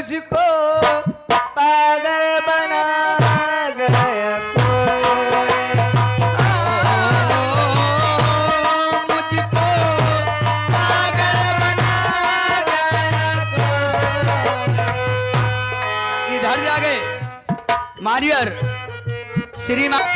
मुझको पागल बना गया कोई, मुझको पागल बना गया कोई। इधर जाके मारियर श्रीमान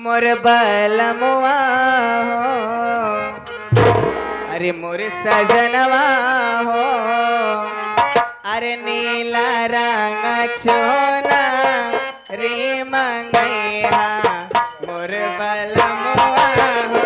मोर बलमुआ हो, अरे मोर सजनवा हो, अरे नीला रंग चोना रे मंगैया मोर बलमुआ हो।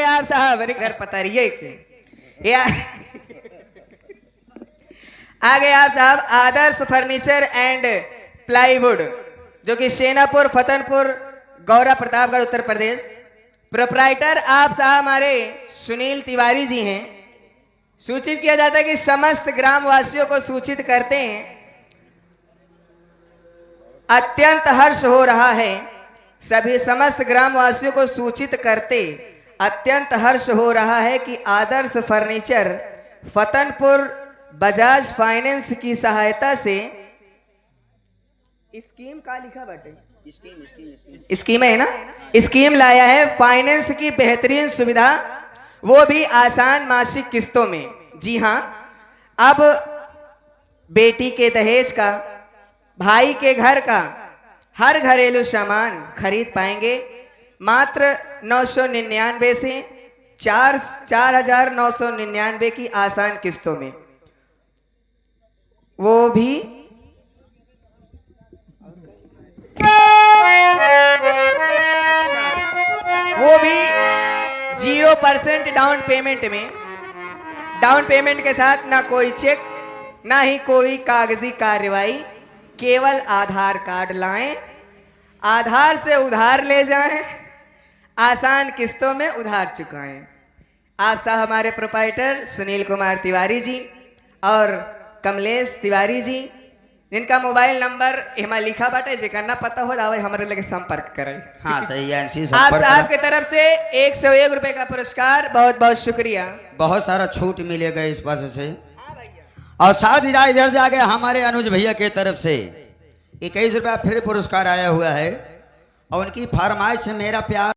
आप साहब घर पतारिए आगे आप साहब आदर्श फर्नीचर एंड प्लाईवुड जो कि सेनापुर फतनपुर गौरा प्रतापगढ़ उत्तर प्रदेश। प्रोप्राइटर आप साहब हमारे सुनील तिवारी जी हैं। सूचित किया जाता है कि समस्त ग्रामवासियों को सूचित करते हैं, अत्यंत हर्ष हो रहा है। सभी समस्त ग्रामवासियों को सूचित करते अत्यंत हर्ष हो रहा है कि आदर्श फर्नीचर फतनपुर बजाज फाइनेंस की सहायता से स्कीम का लिखा बटे स्कीम है ना, स्कीम लाया है फाइनेंस की बेहतरीन सुविधा, वो भी आसान मासिक किस्तों में। जी हाँ, अब बेटी के दहेज का, भाई के घर का हर घरेलू सामान खरीद पाएंगे मात्र 999 से 4,999 की आसान किस्तों में। वो भी वो भी 0% डाउन पेमेंट में, डाउन पेमेंट के साथ ना कोई चेक ना ही कोई कागजी कार्रवाई, केवल आधार कार्ड लाएं, आधार से उधार ले जाएं, आसान किस्तों में उधार चुकाएं। आप साहब हमारे प्रोपाइटर सुनील कुमार तिवारी जी और कमलेश तिवारी जी, जिनका मोबाइल नंबर हमारा लिखा बाटे, जे करना पता हो जावे हमारे लगे संपर्क करें। हाँ सही है, आप साहब की तरफ से 101 रुपए का पुरस्कार, बहुत बहुत शुक्रिया। बहुत सारा छूट मिलेगा इस पास से। और साथ ही इधर से आगे हमारे अनुज भैया के तरफ से 21 रुपया फिर पुरस्कार आया हुआ है और उनकी फरमाइश से मेरा प्यार